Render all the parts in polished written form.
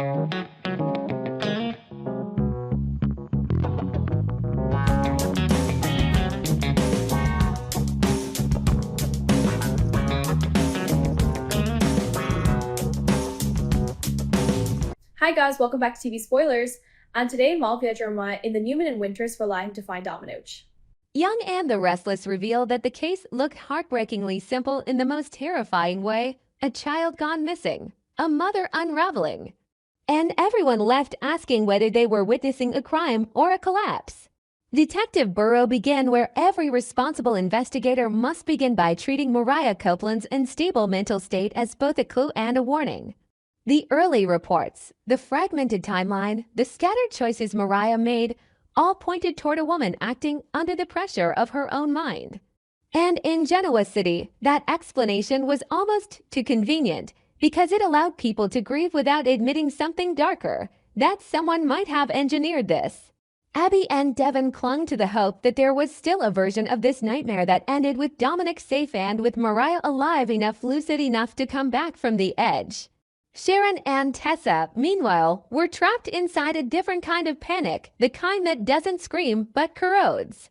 Hi guys, welcome back to TV Spoilers, and today Malvia Jeremiah in the Newman and Winters for lying to find Dominoch. Young and the Restless reveal that the case looked heartbreakingly simple in the most terrifying way: a child gone missing, a mother unraveling, and everyone left asking whether they were witnessing a crime or a collapse. Detective Burrow began where every responsible investigator must begin, by treating Mariah Copeland's unstable mental state as both a clue and a warning. The early reports, the fragmented timeline, the scattered choices Mariah made, all pointed toward a woman acting under the pressure of her own mind. And in Genoa City, that explanation was almost too convenient, because it allowed people to grieve without admitting something darker, that someone might have engineered this. Abby and Devon clung to the hope that there was still a version of this nightmare that ended with Dominic safe and with Mariah alive enough, lucid enough to come back from the edge. Sharon and Tessa, meanwhile, were trapped inside a different kind of panic, the kind that doesn't scream but corrodes.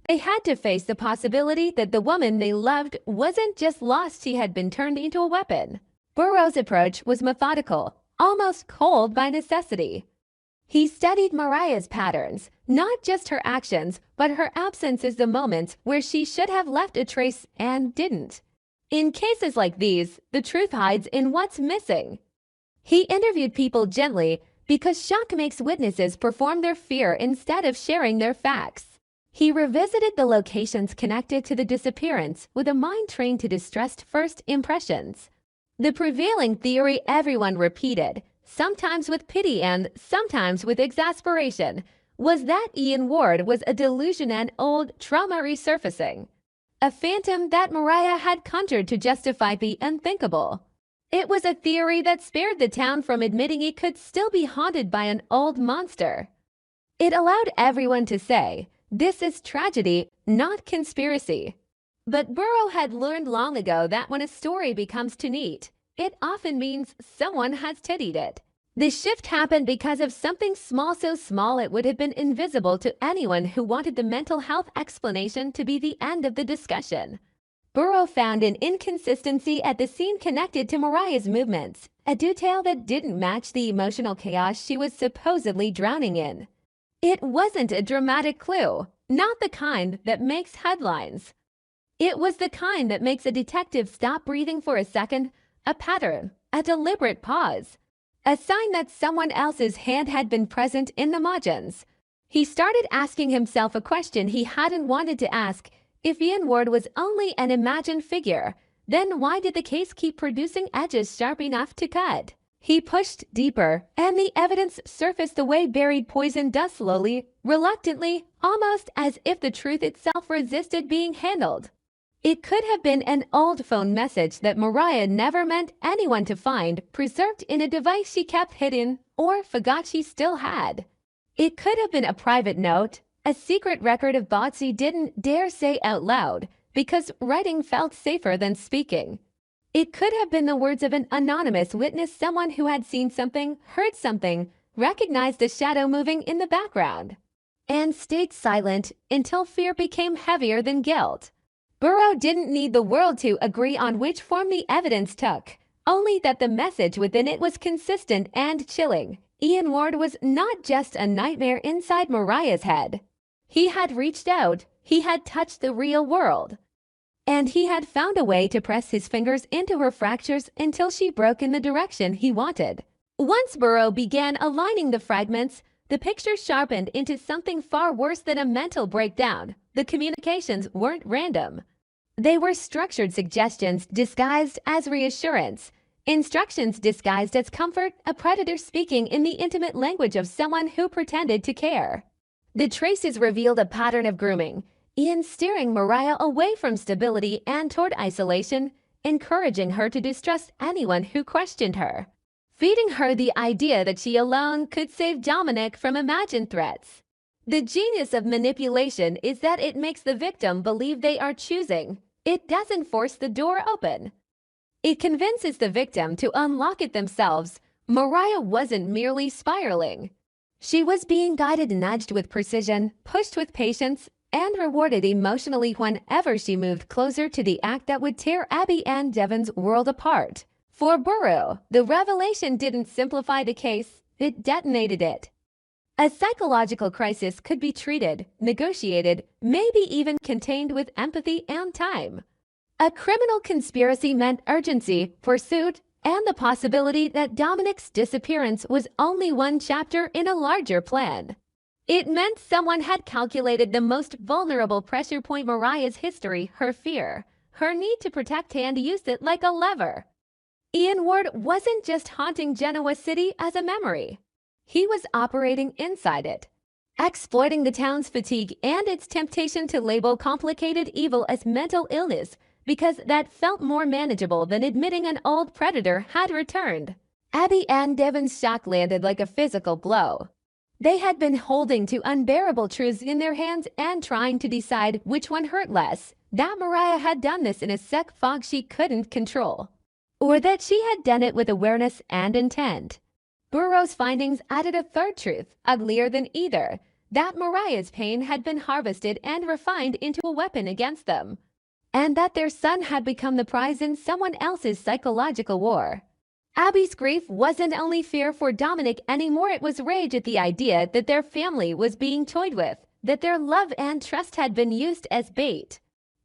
They had to face the possibility that the woman they loved wasn't just lost, she had been turned into a weapon. Burrow's approach was methodical, almost cold by necessity. He studied Mariah's patterns, not just her actions, but her absences, the moments where she should have left a trace and didn't. In cases like these, the truth hides in what's missing. He interviewed people gently, because shock makes witnesses perform their fear instead of sharing their facts. He revisited the locations connected to the disappearance with a mind trained to distrust first impressions. The prevailing theory everyone repeated, sometimes with pity and sometimes with exasperation, was that Ian Ward was a delusion and old trauma resurfacing. A phantom that Mariah had conjured to justify the unthinkable. It was a theory that spared the town from admitting it could still be haunted by an old monster. It allowed everyone to say, "This is tragedy, not conspiracy." But Burrow had learned long ago that when a story becomes too neat, it often means someone has tittied it. The shift happened because of something small, so small it would have been invisible to anyone who wanted the mental health explanation to be the end of the discussion. Burrow found an inconsistency at the scene connected to Mariah's movements, a detail that didn't match the emotional chaos she was supposedly drowning in. It wasn't a dramatic clue, not the kind that makes headlines. It was the kind that makes a detective stop breathing for a second, a pattern, a deliberate pause. A sign that someone else's hand had been present in the margins. He started asking himself a question he hadn't wanted to ask. If Ian Ward was only an imagined figure, then why did the case keep producing edges sharp enough to cut? He pushed deeper, and the evidence surfaced the way buried poison does, slowly, reluctantly, almost as if the truth itself resisted being handled. It could have been an old phone message that Mariah never meant anyone to find, preserved in a device she kept hidden or forgot she still had. It could have been a private note, a secret record of thoughts she didn't dare say out loud, because writing felt safer than speaking. It could have been the words of an anonymous witness, someone who had seen something, heard something, recognized a shadow moving in the background, and stayed silent until fear became heavier than guilt. Burrow didn't need the world to agree on which form the evidence took, only that the message within it was consistent and chilling. Ian Ward was not just a nightmare inside Mariah's head. He had reached out, he had touched the real world. And he had found a way to press his fingers into her fractures until she broke in the direction he wanted. Once Burrow began aligning the fragments, the picture sharpened into something far worse than a mental breakdown. The communications weren't random. They were structured suggestions disguised as reassurance, instructions disguised as comfort, a predator speaking in the intimate language of someone who pretended to care. The traces revealed a pattern of grooming, Ian steering Mariah away from stability and toward isolation, encouraging her to distrust anyone who questioned her, feeding her the idea that she alone could save Dominic from imagined threats. The genius of manipulation is that it makes the victim believe they are choosing. It doesn't force the door open. It convinces the victim to unlock it themselves. Mariah wasn't merely spiraling. She was being guided, nudged with precision, pushed with patience, and rewarded emotionally whenever she moved closer to the act that would tear Abby and Devon's world apart. For Burrow, the revelation didn't simplify the case, it detonated it. A psychological crisis could be treated, negotiated, maybe even contained with empathy and time. A criminal conspiracy meant urgency, pursuit, and the possibility that Dominic's disappearance was only one chapter in a larger plan. It meant someone had calculated the most vulnerable pressure point in Mariah's history, her fear, her need to protect, and use it like a lever. Ian Ward wasn't just haunting Genoa City as a memory. He was operating inside it, exploiting the town's fatigue and its temptation to label complicated evil as mental illness because that felt more manageable than admitting an old predator had returned. Abby and Devon's shock landed like a physical blow. They had been holding to unbearable truths in their hands and trying to decide which one hurt less, that Mariah had done this in a sick fog she couldn't control, or that she had done it with awareness and intent. Burrow's findings added a third truth, uglier than either, that Mariah's pain had been harvested and refined into a weapon against them, and that their son had become the prize in someone else's psychological war. Abby's grief wasn't only fear for Dominic anymore, it was rage at the idea that their family was being toyed with, that their love and trust had been used as bait.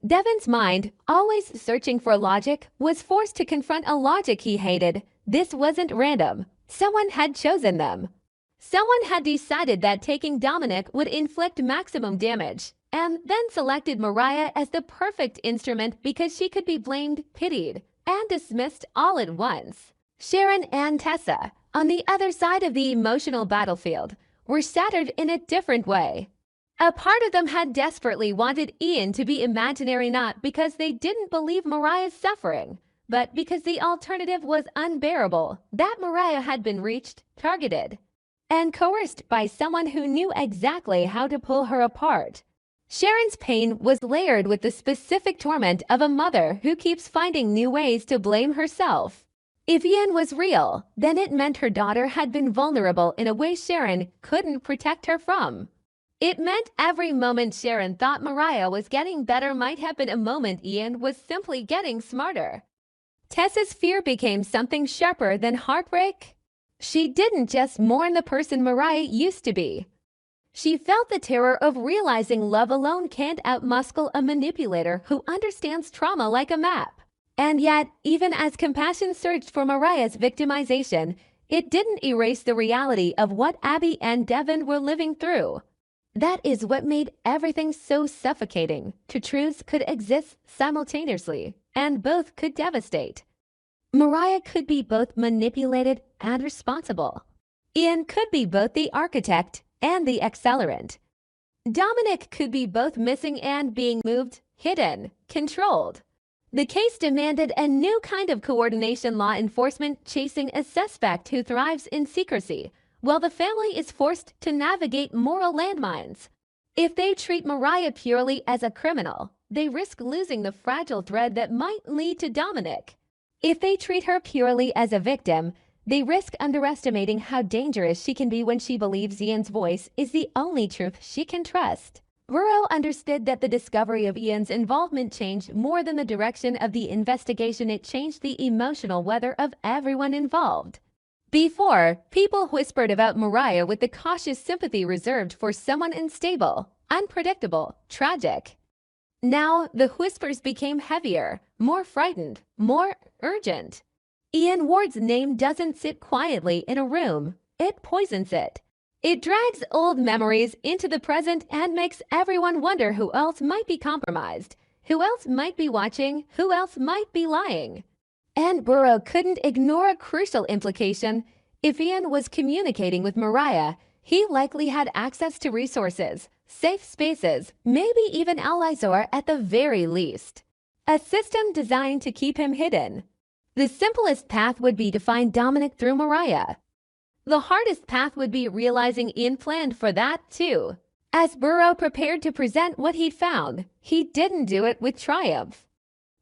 Devon's mind, always searching for logic, was forced to confront a logic he hated. This wasn't random. Someone had chosen them. Someone had decided that taking Dominic would inflict maximum damage, and then selected Mariah as the perfect instrument because she could be blamed, pitied, and dismissed all at once. Sharon and Tessa, on the other side of the emotional battlefield, were shattered in a different way. A part of them had desperately wanted Ian to be imaginary, not because they didn't believe Mariah's suffering, but because the alternative was unbearable, that Mariah had been reached, targeted, and coerced by someone who knew exactly how to pull her apart. Sharon's pain was layered with the specific torment of a mother who keeps finding new ways to blame herself. If Ian was real, then it meant her daughter had been vulnerable in a way Sharon couldn't protect her from. It meant every moment Sharon thought Mariah was getting better might have been a moment Ian was simply getting smarter. Tessa's fear became something sharper than heartbreak. She didn't just mourn the person Mariah used to be. She felt the terror of realizing love alone can't outmuscle a manipulator who understands trauma like a map. And yet, even as compassion searched for Mariah's victimization, it didn't erase the reality of what Abby and Devon were living through. That is what made everything so suffocating. Two truths could exist simultaneously, and both could devastate. Mariah could be both manipulated and responsible. Ian could be both the architect and the accelerant. Dominic could be both missing and being moved, hidden, controlled. The case demanded a new kind of coordination, law enforcement chasing a suspect who thrives in secrecy, while the family is forced to navigate moral landmines. If they treat Mariah purely as a criminal, they risk losing the fragile thread that might lead to Dominic. If they treat her purely as a victim, they risk underestimating how dangerous she can be when she believes Ian's voice is the only truth she can trust. Burrow understood that the discovery of Ian's involvement changed more than the direction of the investigation, it changed the emotional weather of everyone involved. Before, people whispered about Mariah with the cautious sympathy reserved for someone unstable, unpredictable, tragic. Now, the whispers became heavier, more frightened, more urgent. Ian Ward's name doesn't sit quietly in a room. It poisons it. It drags old memories into the present and makes everyone wonder who else might be compromised, who else might be watching, who else might be lying. And Burrow couldn't ignore a crucial implication. If Ian was communicating with Mariah, he likely had access to resources, safe spaces, maybe even allies, or at the very least, a system designed to keep him hidden. The simplest path would be to find Dominic through Mariah. The hardest path would be realizing Ian planned for that too. As Burrow prepared to present what he'd found, he didn't do it with triumph.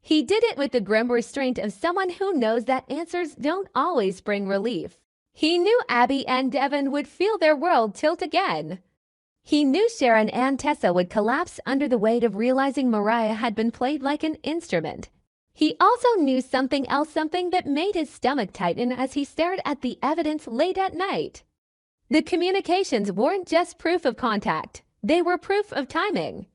He did it with the grim restraint of someone who knows that answers don't always bring relief. He knew Abby and Devon would feel their world tilt again. He knew Sharon and Tessa would collapse under the weight of realizing Mariah had been played like an instrument. He also knew something else, something that made his stomach tighten as he stared at the evidence late at night. The communications weren't just proof of contact, they were proof of timing,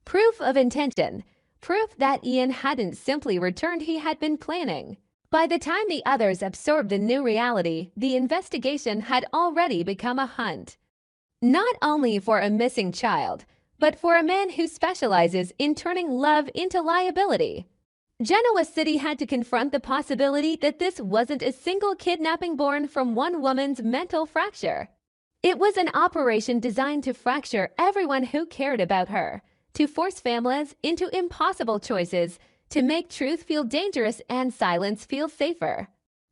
proof of intention, proof that Ian hadn't simply returned, he had been planning. By the time the others absorbed the new reality, the investigation had already become a hunt. Not only for a missing child, but for a man who specializes in turning love into liability. Genoa City had to confront the possibility that this wasn't a single kidnapping born from one woman's mental fracture. It was an operation designed to fracture everyone who cared about her, to force families into impossible choices, to make truth feel dangerous and silence feel safer.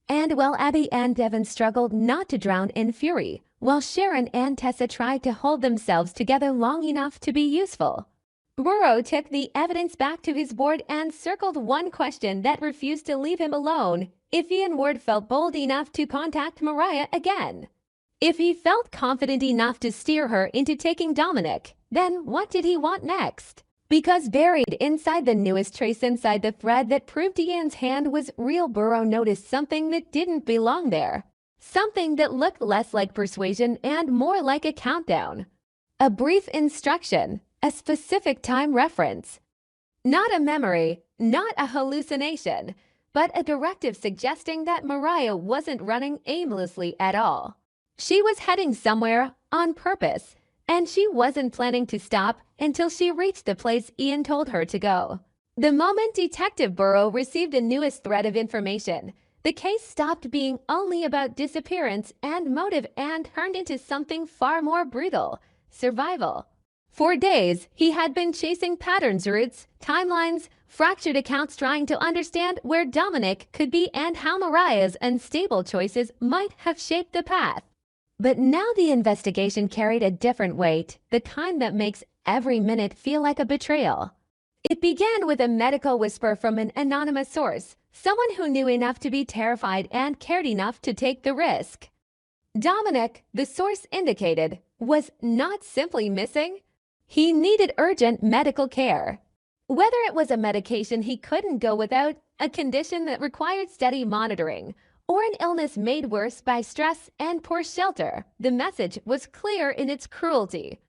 And while Abby and Devon struggled not to drown in fury, while Sharon and Tessa tried to hold themselves together long enough to be useful, Burrow took the evidence back to his board and circled one question that refused to leave him alone: if Ian Ward felt bold enough to contact Mariah again. If he felt confident enough to steer her into taking Dominic, then what did he want next? Because buried inside the newest trace, inside the thread that proved Ian's hand was real, Burrow noticed something that didn't belong there. Something that looked less like persuasion and more like a countdown. A brief instruction, a specific time reference. Not a memory, not a hallucination, but a directive suggesting that Mariah wasn't running aimlessly at all. She was heading somewhere on purpose, and she wasn't planning to stop until she reached the place Ian told her to go. The moment Detective Burrow received the newest thread of information, the case stopped being only about disappearance and motive and turned into something far more brutal: survival. For days, he had been chasing patterns, routes, timelines, fractured accounts, trying to understand where Dominic could be and how Mariah's unstable choices might have shaped the path. But now the investigation carried a different weight, the kind that makes every minute feel like a betrayal. It began with a medical whisper from an anonymous source, someone who knew enough to be terrified and cared enough to take the risk. Dominic, the source indicated, was not simply missing. He needed urgent medical care. Whether it was a medication he couldn't go without, a condition that required steady monitoring, or an illness made worse by stress and poor shelter, the message was clear in its cruelty.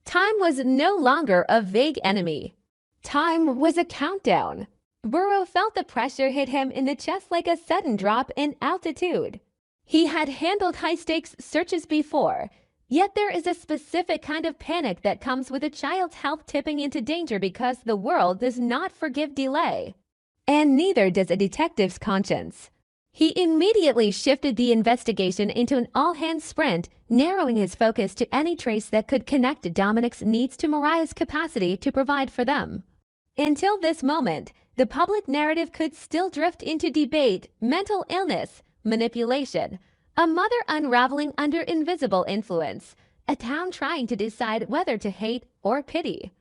Time was no longer a vague enemy. Time was a countdown. Burrow felt the pressure hit him in the chest like a sudden drop in altitude. He had handled high-stakes searches before, yet there is a specific kind of panic that comes with a child's health tipping into danger because the world does not forgive delay. And neither does a detective's conscience. He immediately shifted the investigation into an all-hands sprint, narrowing his focus to any trace that could connect Dominic's needs to Mariah's capacity to provide for them. Until this moment, the public narrative could still drift into debate, mental illness, manipulation, a mother unraveling under invisible influence, a town trying to decide whether to hate or pity.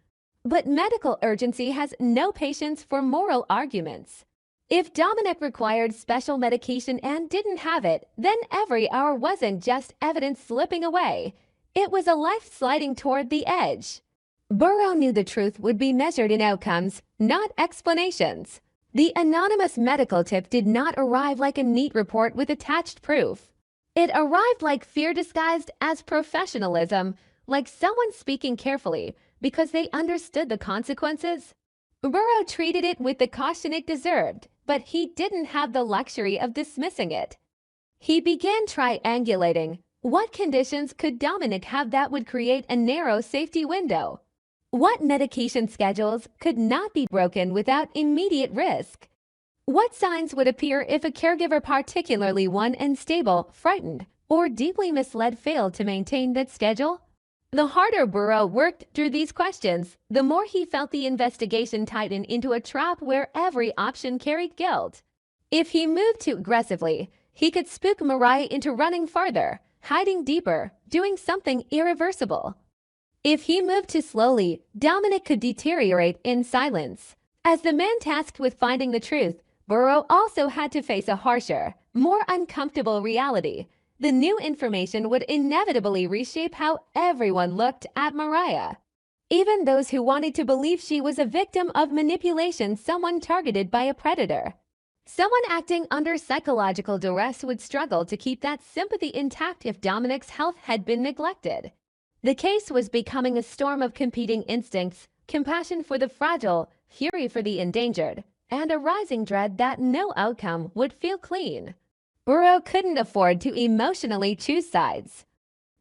But medical urgency has no patience for moral arguments. If Dominic required special medication and didn't have it, then every hour wasn't just evidence slipping away. It was a life sliding toward the edge. Burrow knew the truth would be measured in outcomes, not explanations. The anonymous medical tip did not arrive like a neat report with attached proof. It arrived like fear disguised as professionalism, like someone speaking carefully because they understood the consequences. Burrow treated it with the caution it deserved, but he didn't have the luxury of dismissing it. He began triangulating. What conditions could Dominic have that would create a narrow safety window? What medication schedules could not be broken without immediate risk? What signs would appear if a caregiver, particularly one unstable, frightened, or deeply misled, failed to maintain that schedule? The harder Burrow worked through these questions, the more he felt the investigation tighten into a trap where every option carried guilt. If he moved too aggressively, he could spook Mariah into running farther, hiding deeper, doing something irreversible. If he moved too slowly, Dominic could deteriorate in silence. As the man tasked with finding the truth, Burrow also had to face a harsher, more uncomfortable reality. the new information would inevitably reshape how everyone looked at Mariah. Even those who wanted to believe she was a victim of manipulation, someone targeted by a predator. Someone acting under psychological duress would struggle to keep that sympathy intact if Dominic's health had been neglected. The case was becoming a storm of competing instincts, compassion for the fragile, fury for the endangered, and a rising dread that no outcome would feel clean. Burrow couldn't afford to emotionally choose sides.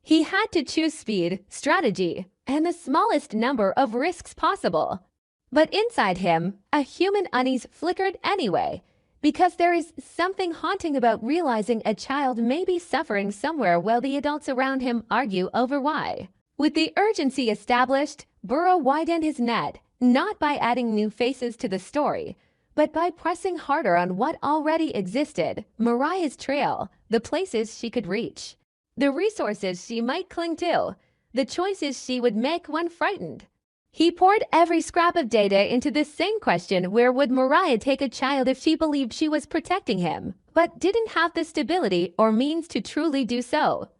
He had to choose speed, strategy, and the smallest number of risks possible. But inside him, a human unease flickered anyway, because there is something haunting about realizing a child may be suffering somewhere while the adults around him argue over why. With the urgency established, Burrow widened his net, not by adding new faces to the story, but by pressing harder on what already existed: Mariah's trail, the places she could reach, the resources she might cling to, the choices she would make when frightened. He poured every scrap of data into this same question: where would Mariah take a child if she believed she was protecting him, but didn't have the stability or means to truly do so?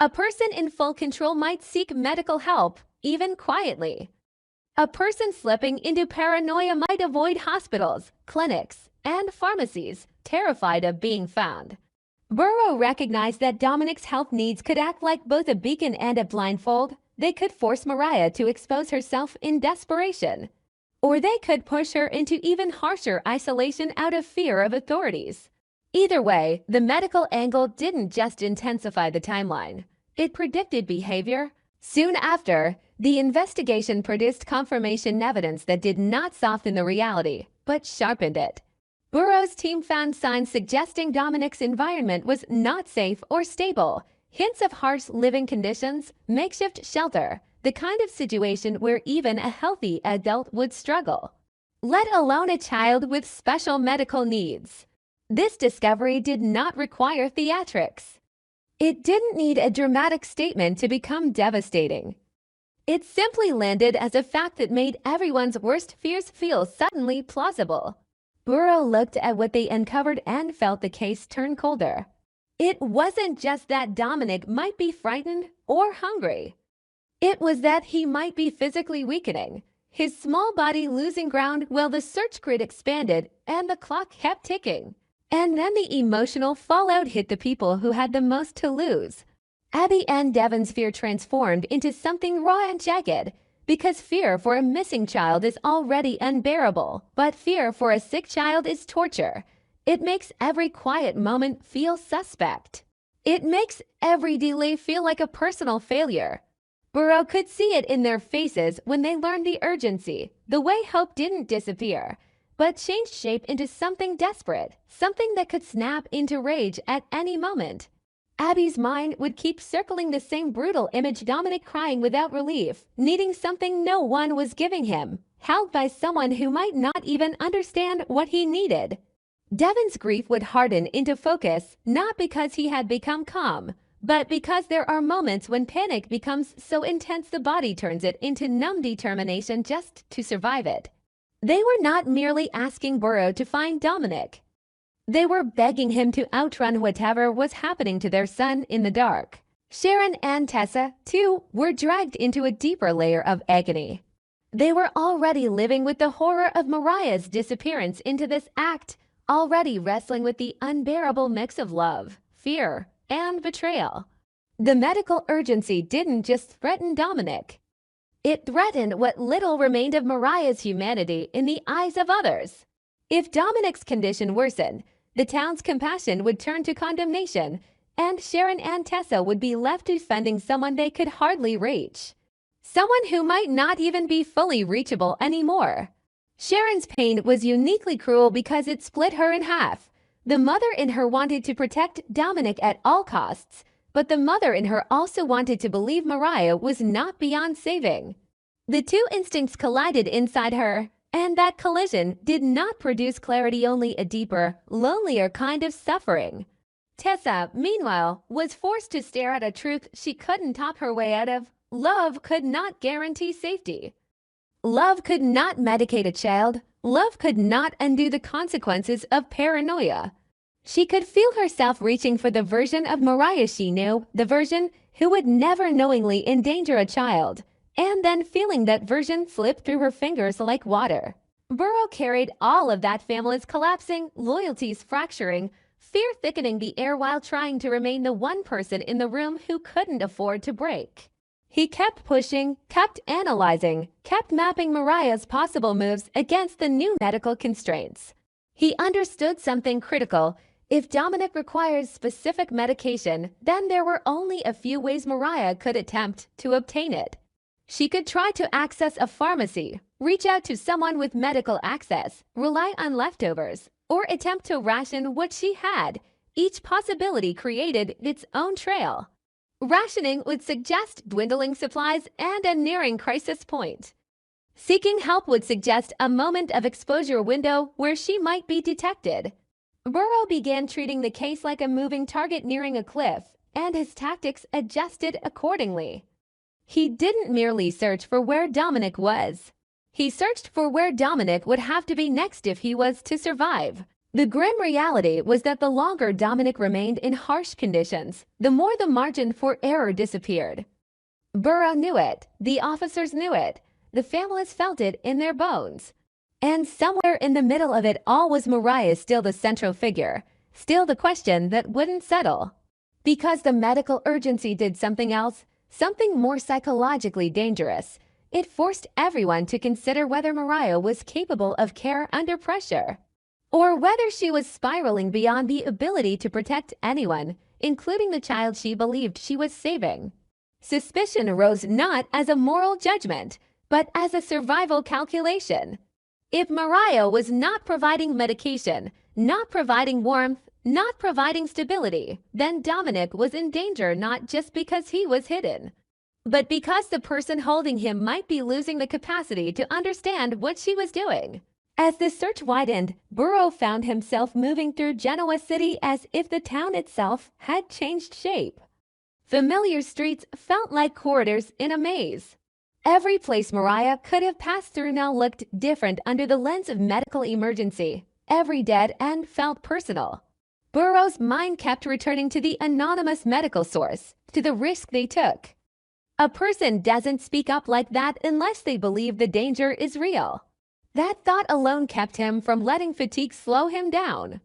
A person in full control might seek medical help, even quietly. A person slipping into paranoia might avoid hospitals, clinics, and pharmacies, terrified of being found. Burrow recognized that Dominic's health needs could act like both a beacon and a blindfold. They could force Mariah to expose herself in desperation, or they could push her into even harsher isolation out of fear of authorities. Either way, the medical angle didn't just intensify the timeline. It predicted behavior. Soon after, the investigation produced confirmation evidence that did not soften the reality, but sharpened it. Burrow's team found signs suggesting Dominic's environment was not safe or stable. Hints of harsh living conditions, makeshift shelter, the kind of situation where even a healthy adult would struggle, let alone a child with special medical needs. This discovery did not require theatrics. It didn't need a dramatic statement to become devastating. It simply landed as a fact that made everyone's worst fears feel suddenly plausible. Burrow looked at what they uncovered and felt the case turn colder. It wasn't just that Dominic might be frightened or hungry. It was that he might be physically weakening, his small body losing ground while the search grid expanded and the clock kept ticking. And then the emotional fallout hit the people who had the most to lose. Abby and Devon's fear transformed into something raw and jagged, because fear for a missing child is already unbearable, but fear for a sick child is torture. It makes every quiet moment feel suspect. It makes every delay feel like a personal failure. Burrow could see it in their faces when they learned the urgency, the way hope didn't disappear, but changed shape into something desperate, something that could snap into rage at any moment. Abby's mind would keep circling the same brutal image: Dominic crying without relief, needing something no one was giving him, held by someone who might not even understand what he needed. Devon's grief would harden into focus, not because he had become calm, but because there are moments when panic becomes so intense the body turns it into numb determination just to survive it. They were not merely asking Burrow to find Dominic. They were begging him to outrun whatever was happening to their son in the dark. Sharon and Tessa, too, were dragged into a deeper layer of agony. They were already living with the horror of Mariah's disappearance into this act, already wrestling with the unbearable mix of love, fear, and betrayal. The medical urgency didn't just threaten Dominic. It threatened what little remained of Mariah's humanity in the eyes of others. If Dominic's condition worsened, the town's compassion would turn to condemnation, and Sharon and Tessa would be left defending someone they could hardly reach. Someone who might not even be fully reachable anymore. Sharon's pain was uniquely cruel because it split her in half. The mother in her wanted to protect Dominic at all costs, but the mother in her also wanted to believe Mariah was not beyond saving. The two instincts collided inside her, and that collision did not produce clarity, only a deeper, lonelier kind of suffering. Tessa, meanwhile, was forced to stare at a truth she couldn't talk her way out of. Love could not guarantee safety. Love could not medicate a child. Love could not undo the consequences of paranoia. She could feel herself reaching for the version of Mariah she knew, the version who would never knowingly endanger a child, and then feeling that version slip through her fingers like water. Burrow carried all of that, families collapsing, loyalties fracturing, fear thickening the air while trying to remain the one person in the room who couldn't afford to break. He kept pushing, kept analyzing, kept mapping Mariah's possible moves against the new medical constraints. He understood something critical. If Dominic required specific medication, then there were only a few ways Mariah could attempt to obtain it. She could try to access a pharmacy, reach out to someone with medical access, rely on leftovers, or attempt to ration what she had. Each possibility created its own trail. Rationing would suggest dwindling supplies and a nearing crisis point. Seeking help would suggest a moment of exposure window where she might be detected. Burrow began treating the case like a moving target nearing a cliff, and his tactics adjusted accordingly. He didn't merely search for where Dominic was. He searched for where Dominic would have to be next if he was to survive. The grim reality was that the longer Dominic remained in harsh conditions, the more the margin for error disappeared. Burrow knew it, the officers knew it, the families felt it in their bones. And somewhere in the middle of it all was Mariah, still the central figure, still the question that wouldn't settle. Because the medical urgency did something else, something more psychologically dangerous. It forced everyone to consider whether Mariah was capable of care under pressure, or whether she was spiraling beyond the ability to protect anyone, including the child she believed she was saving. Suspicion arose not as a moral judgment, but as a survival calculation. If Mariah was not providing medication, not providing warmth, not providing stability, then Dominic was in danger, not just because he was hidden, but because the person holding him might be losing the capacity to understand what she was doing. As the search widened, Burrow found himself moving through Genoa City as if the town itself had changed shape. Familiar streets felt like corridors in a maze. Every place Mariah could have passed through now looked different under the lens of medical emergency. Every dead end felt personal. Burrow's mind kept returning to the anonymous medical source, to the risk they took. A person doesn't speak up like that unless they believe the danger is real. That thought alone kept him from letting fatigue slow him down.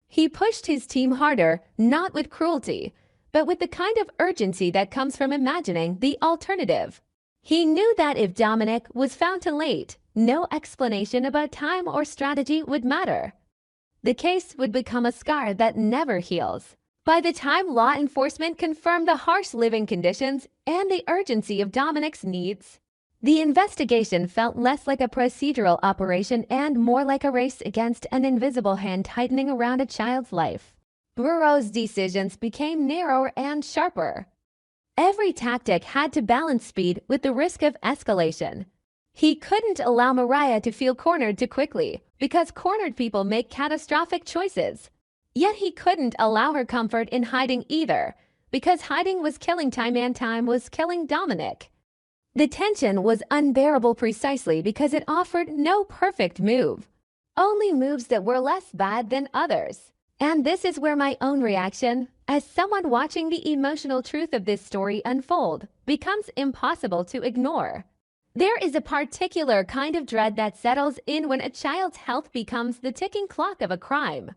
He pushed his team harder, not with cruelty, but with the kind of urgency that comes from imagining the alternative. He knew that if Dominic was found too late, no explanation about time or strategy would matter. The case would become a scar that never heals. By the time law enforcement confirmed the harsh living conditions and the urgency of Dominic's needs, the investigation felt less like a procedural operation and more like a race against an invisible hand tightening around a child's life. Burrow's decisions became narrower and sharper. Every tactic had to balance speed with the risk of escalation. He couldn't allow Mariah to feel cornered too quickly, because cornered people make catastrophic choices. Yet he couldn't allow her comfort in hiding either, because hiding was killing time and time was killing Dominic. The tension was unbearable precisely because it offered no perfect move, only moves that were less bad than others. And this is where my own reaction, as someone watching the emotional truth of this story unfold, becomes impossible to ignore. There is a particular kind of dread that settles in when a child's health becomes the ticking clock of a crime.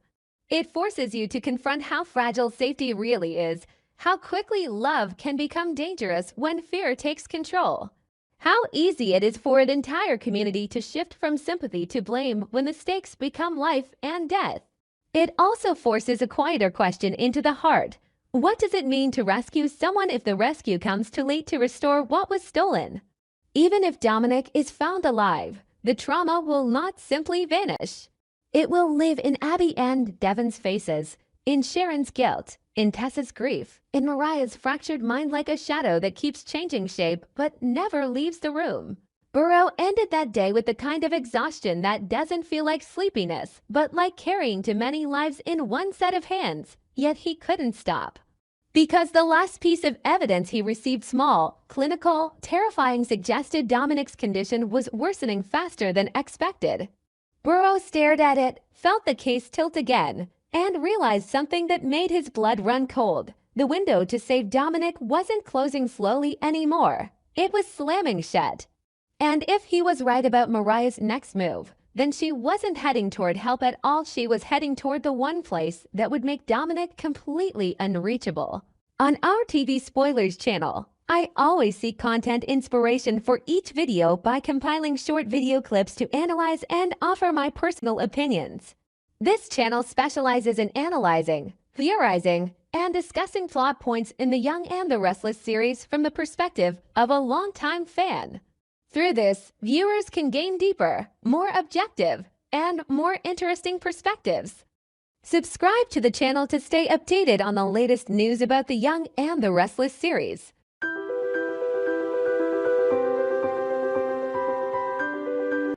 It forces you to confront how fragile safety really is, how quickly love can become dangerous when fear takes control, how easy it is for an entire community to shift from sympathy to blame when the stakes become life and death. It also forces a quieter question into the heart. What does it mean to rescue someone if the rescue comes too late to restore what was stolen? Even if Dominic is found alive, the trauma will not simply vanish. It will live in Abby and Devon's faces, in Sharon's guilt, in Tessa's grief, in Mariah's fractured mind, like a shadow that keeps changing shape but never leaves the room. Burrow ended that day with the kind of exhaustion that doesn't feel like sleepiness, but like carrying too many lives in one set of hands. Yet he couldn't stop. Because the last piece of evidence he received, small, clinical, terrifying, suggested Dominic's condition was worsening faster than expected. Burrow stared at it, felt the case tilt again, and realized something that made his blood run cold. The window to save Dominic wasn't closing slowly anymore. It was slamming shut. And if he was right about Mariah's next move, then she wasn't heading toward help at all. She was heading toward the one place that would make Dominic completely unreachable. On our TV Spoilers channel, I always seek content inspiration for each video by compiling short video clips to analyze and offer my personal opinions. This channel specializes in analyzing, theorizing, and discussing plot points in the Young and the Restless series from the perspective of a longtime fan. Through this, viewers can gain deeper, more objective, and more interesting perspectives. Subscribe to the channel to stay updated on the latest news about the Young and the Restless series.